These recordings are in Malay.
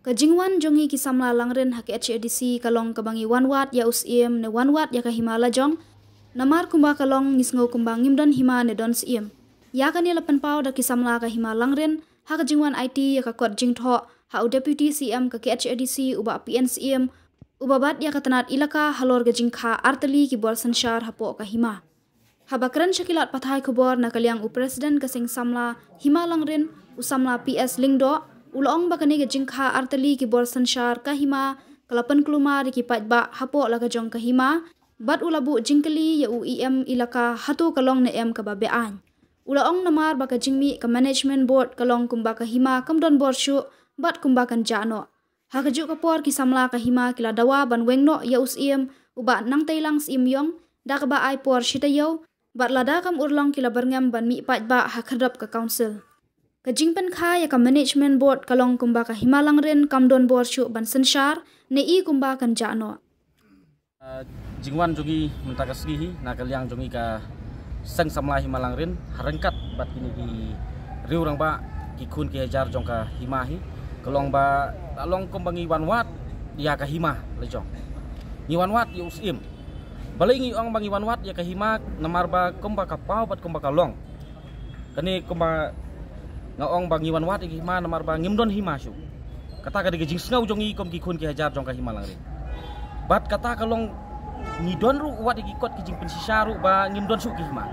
Kajingwan jongi kisamla langren hak HADC kalong kabangi wanwat ya usiem ne wanwat ya kahimala jong namar kumba kalong ngisngo kumba ngimdon hima ne don siem ya kan ya lapan pau da kisamla kahima langren hak jingwan IT ya kakot jingtho ha deputy CM ka HADC uba PNCM uba bat ya katanat ilaka halor gajingkha artali ki bor sanshar hapo kahima habakran shakilat pathai khobor na kalyang presiden kasing samla hima langren usamla PS lingdo ulong bakani ke jingkha artali ki bor sanshar kahima kalapan kluma ki patba hapo laka jong kahima bat ulabu jingkali ya UEM ilaka hatu kalong na em kababean ulong namar baka jingmi ka management board kalong kumba kahima kamdon borshu bat kumba kan jano hakaju kapor ki samla kahima kila dawa ban wengno ya usiem uba nang tailang simyong dakba ai por shitayo bat lada kam urlong kila berngam ban mi patba hakadap ka council Kajingpan kha ya ka management board kalong kumba ka himalang rin kamdon borshu ban sanshar ne I kumba kan jano. Jingwan jogi mentakasgihi nakalyang jongi ka sang samla himalang rin harengkat bat kini ki riurang ba ki kun ki hajar jong ka himahi kalong ba along kumbangi wanwat ya ka hima lejong. Ni wanwat ya usim. Balai ngi ong bangi wanwat ya ka hima namar ba kumba ka pau bat kumba ka long. Kani kumba ngaong bangi wanwat iki hima namar ba ngimdon hima syu kata ka digijing snau jongi kom ki khun ki hajar jong ka hima langrin bat kata kalong ngidon ru wat iki kot kijing pensisaru ba ngimdon su ki hima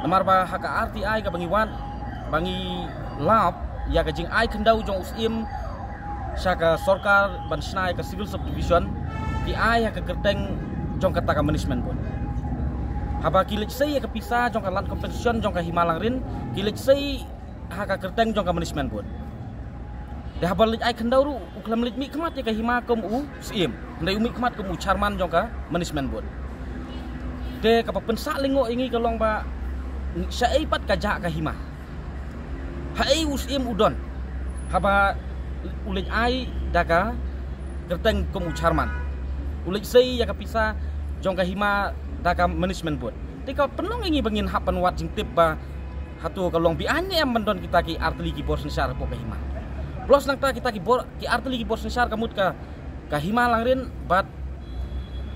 namar ba haka arti ai ka bangi wan bangi lap ya ka jing ai kendau jong usim saka sorkar ban snai ka civil subdivision ki ai ka gerteng jong kata ka management pun haba kilik sei ka pisa jong ka land compensation jong ka hima langrin kilik sei haka kerteng jong ka management pun. Dah balik ai kendau ru uklam lit mi kemat ya ka hima kom u sim. Ndai umi kemat kom u charman jong ka management pun. De ka pensa lingo ingi kalong ba sai pat ka ja ka hima. Hai usim udon. Haba ulit ai daga kerteng kom u charman. Ulit sei ya ka pisa jong ka hima daga management pun. De ka penong ingi bangin hapan wat jing tip ba hatu kalong bi anya yang mendon kita ki arteli ki bor sensar po kahima plus nang ta kita ki bor ki arteli ki bor sensar kamut ka kahima langrin bat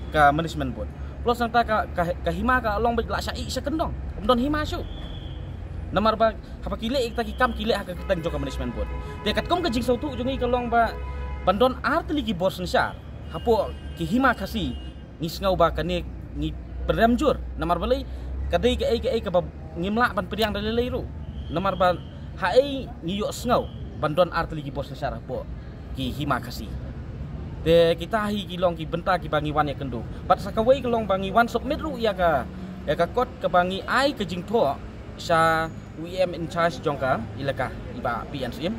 ka management board plus nang ta kahima ka long bik la syai sekendong mendon hima syu namar ba hapa kile kita ki kam kile haka ketang joka management board dekat kom ka jing sautu jongi kalong ba bandon arteli ki bor sensar hapo ki hima kasi ngisngau ba kane ni peramjur namar balai kadai ke ai ka ngimla ban pediang dalai ru namar ban hai ngiyok snau bandon arteli ki bos secara po ki hima kasi de kita hi ki long ki benta ki bangi wan ya kendo bat sakawai ki long bangi wan submit ru ya ka kot ke bangi ai ke jing tho sa UEM in charge jongka ilaka iba PNCM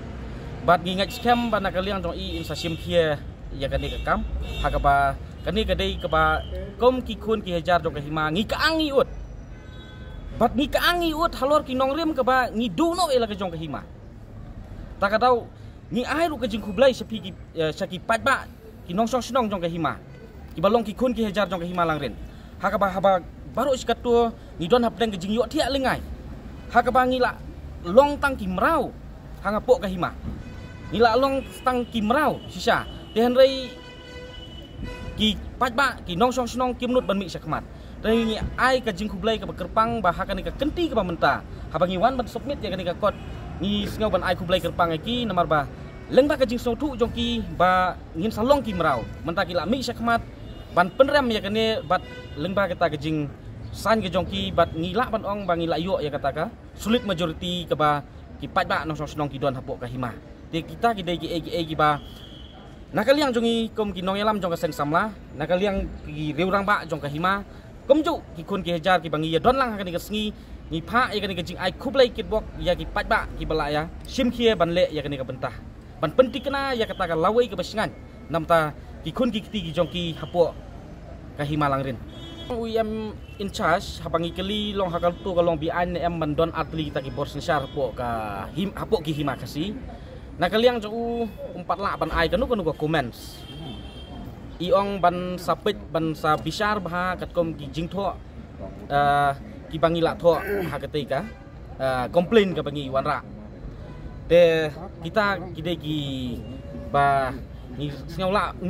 bat ngi ngaj scam ban nakaliang jong I in sa sim khia ya ka ni ka kam hakaba kani kadai ka ba kom ki khun ki hajar jong ka hima ngi ka angi ut bat ni kaangi ut halor ki nongrim ke ba ni duno ela ke jong ke hima tak tahu ni ai ru ke jing kublai sepi ki saki patba ki nong song snong jong ke hima ki balong ki kun ki hajar jong ke hima langren hakaba haba baru sikat tu ni don hapdeng ke jing yok tiak lengai hakaba ngila long tang ki mrau hanga pok ke hima ngila long tang ki mrau sisa dehen rei ki patba ki nong song snong kimnut ban mi sakmat Rengi ai ka jing kublai ka kerpang bahaka ni ka kenti ka pamenta habangi wan ban submit ya ka kot ni sngau ban ai kublai kerpang ki namar ba leng ba ka jing sautu jongki ba ngin salong ki merau menta ki la mi sakmat ban penrem ya kane bat leng ba kita ka jing san ke jongki bat ngila ban ong ba ngila yo ya kata ka sulit majority ka ba ki pat ba nong song ki don hapok ka hima de kita ki dei ki ba nakaliang jongi kom ki nong yalam jong ka sen samla nakaliang ki reurang ba jong ka hima komju ki kun ki hajar ki bangi ya don lang hakani ka sngi ni pha ya kani ka jing ai khublai kit bok ya ki patba ki bala ya sim khie ban le ya kani ka bentah ban pentik kana ya kata ka lawai ka basingan namta ki kun ki ti ki jong ki hapo ka himalang rin UEM in charge habangi kali long hakal tu kalong bi an em mandon atli kita ki bor sensar hapo ka hapo ki hima kasi nakaliang jo 4 la ban ai kanu ka comments iong ban sapit ban sa bisar bah katkom ki jingtho ki bangila tho ha ketika komplain ka bangi wanra de kita kide ki ba ni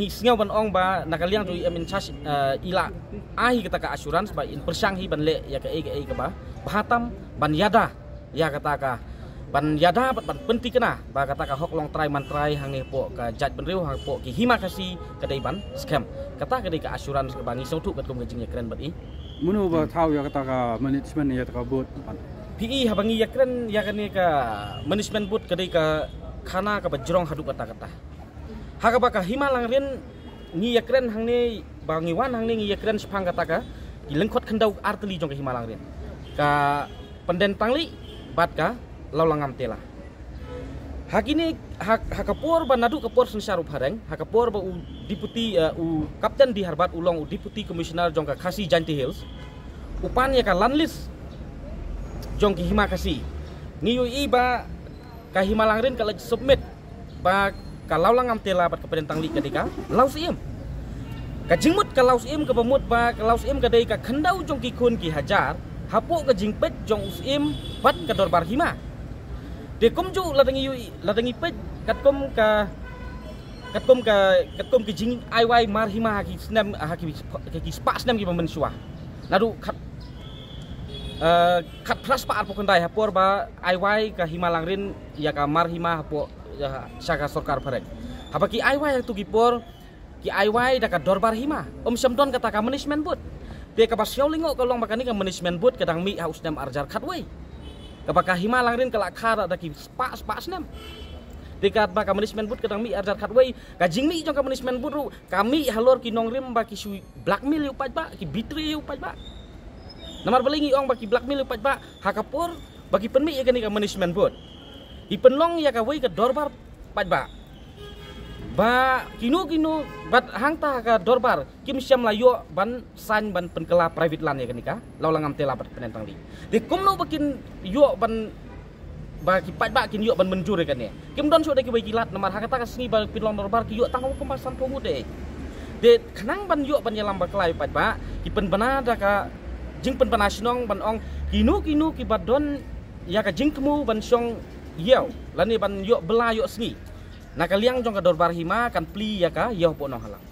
singau ban ong ba nakaliang tu in charge ila ai kata ka assurance ba in persang hi ban le ya ka e ka ba bahatam ban yada ya kata ka ban yada ban penti kena ba kata ka hok long try man try hang ne po ka jat ban riu hang po ki hima kasi kadai ban scam kata kadai ka assurance ka bangi sautu kat kom gajing ya keren bat i munu ba thau ya kata ka management ya kata bot pi habangi ya keren ya kan ka management bot kadai ka khana ka bajrong hadu kata haga baka himalang rin ngi yakren hang ne bangi wan hang ne ngi yakren sepang kata ka ilengkot kendau arteli jong ka himalang rin ka penden tangli bat ka laulangam tela hakini hakapor ba nadu kapor sensarup hareng hakapor ba u deputy u kapten di harbat ulong u deputy commissioner jong ka khasi janti hills upan ya ka landlist jong ki hima kasi ngi ui ba ka himalang rin ka submit ba kalau langam tela bat kepada tangli ketika laus iem ka jingmut ka laus iem ka bamut ba ka laus iem ka dei ka khandau jong ki khun ki hajar hapo ka jingpet jong us iem bat ka dorbar hima de komju ladangi pet katkom ki jing ai wai mar hima ki snam ki spa snam ki bamensua lalu kat pras pa arpo kendai hapor ba ai wai ka himalang rin ya ka mar hima hapo saka sorkar parek haba ki aiwai tu gipor ki aiwai daka dorbar hima samdon kata ka management bot de ka basyau lingo kalong makani ka management bot kadang mi haus nam arjar khatwai ka baka hima langrin kala khara daki spa snam de ka baka management bot kadang mi arjar khatwai ka jingmi jong ka management bot ru kami halor ki nongrim ba ki sui blackmail yu pajba ki bitri yu pajba namar balingi ong ba ki blackmail yu pajba hakapor bagi penmi ya kani ka management bot ipenlong ya kawai ke dorbar pajba ba kinu bat hangta ka dorbar kim syam layo ban san ban penkela private land ya kenika laulangam tela bat penentang li de komno bakin yo ban ba ki pajba kin yo ban menjur kan ya kim don so de ki kilat namar hakata ka sini ba pinlong dorbar ki yo tangau kempasan pungu de kanang ban yo ban yalam baklai pajba ki pen banada ka jing pen panasinong ban ong kinu ki badon ya ka jing kemu ban syong yau lani ban yo bela yo sni nakaliang jong ka dorbar hima kan pli ya ka yo po nong halang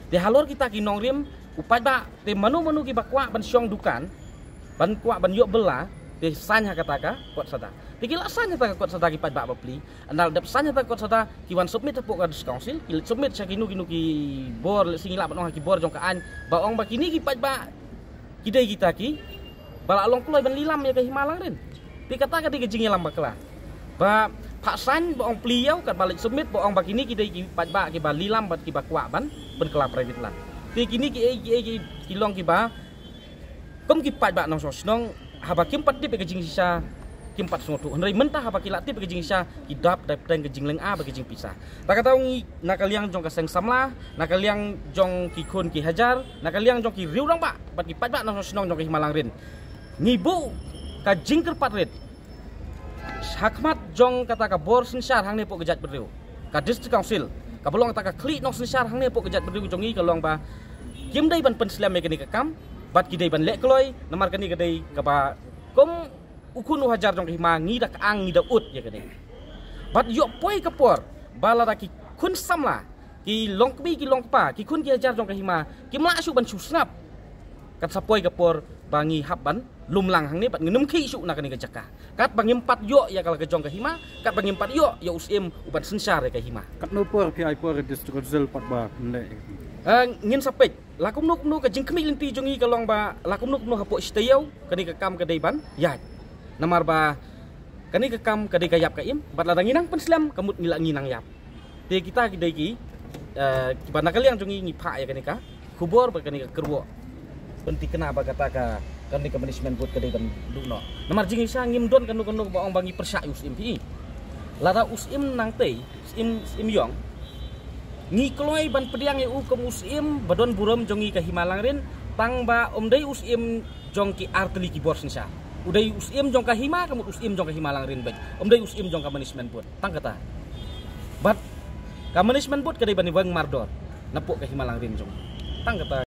de halor kita ki nong rim upai ba te manu ki bakwa ban syong dukan ban kwa ban yo bela de sanya kata ka kot sada de kila sanya ta kot sada ki pai ba pli andal dep sanya ta kot sada ki wan submit po ka council ki submit sa kinu ki bor singila ban ong ki bor jong ka an ba ong ba kini ki pai ba kidai kita ki bala long kloi ban lilam ya ka himalang rin de kata ka de jing lam bakla ba pak san boong pliau kat balik submit boong bakini kita ki pajba ki ba lilam bat ki ba kwa ban kela private land ti kini ki long ki ba kom ki pajba nong sosnong haba kim pat di pe jing sisa kim pat songotu hendrai mentah haba ki lati pe jing sisa ki dap dap teng jing leng a ba jing pisa ta ka taung nakaliang jong ka seng samla nakaliang jong ki khun ki hajar nakaliang jong ki riu rang ba bat ki pajba nong sosnong jong ki himalang rin ngibu ka jing ker pat rit hakmat jong kata ka bor sinsar hang ne po gejat beriu ka district council ka belong kata ka kli nok sinsar hang ne po gejat beriu jongi ka long ba kim dai ban pen slam me kani ka kam bat ki dai ban lek kloi namar kani ka dai ka ba kom ukun hajar jong hima ngi dak ang ngi da ut ya kani bat yo poi ka por bala da ki kun samla ki long kbi ki long pa ki kun ki hajar jong ka hima ki mla su ban su snap kat sapoi ka por bangi habban lumlang hang ni bat ngenum ki su na kani ka jaka kat bangim pat yo ya kala ka jong ka hima kat bangim pat yo ya usim uban sensar ka hima kat no por pi ai por district council pat ba le ngin sapet lakum nuk ka jing kmi linti jongi ka long ba lakum nuk hapo stayau kani ka kam ka dai ban ya namar ba kani ka kam ka dai ka yap ka im bat la nginang penslam kamut ngila nginang yap te kita ki dai ki ban nakaliang jongi ngi pha ya kani ka kubor ba kani ka kerwo penti kenapa kata ka kan ka management bot kadai ban duno namar jing isa ngim don kanu baong bangi persa usim pi lara usim nang tei im yong ngi kloi ban pediang u ke usim badon buram jongi ka himalang rin tang ba omdai usim jong ki arteli ki bor sinsa udai usim jong ka hima kamu usim jong ka himalang rin baj omdai usim jong ka management bot tang kata bat ka management bot kadai ban wang mardor napok ka himalang rin jong tang kata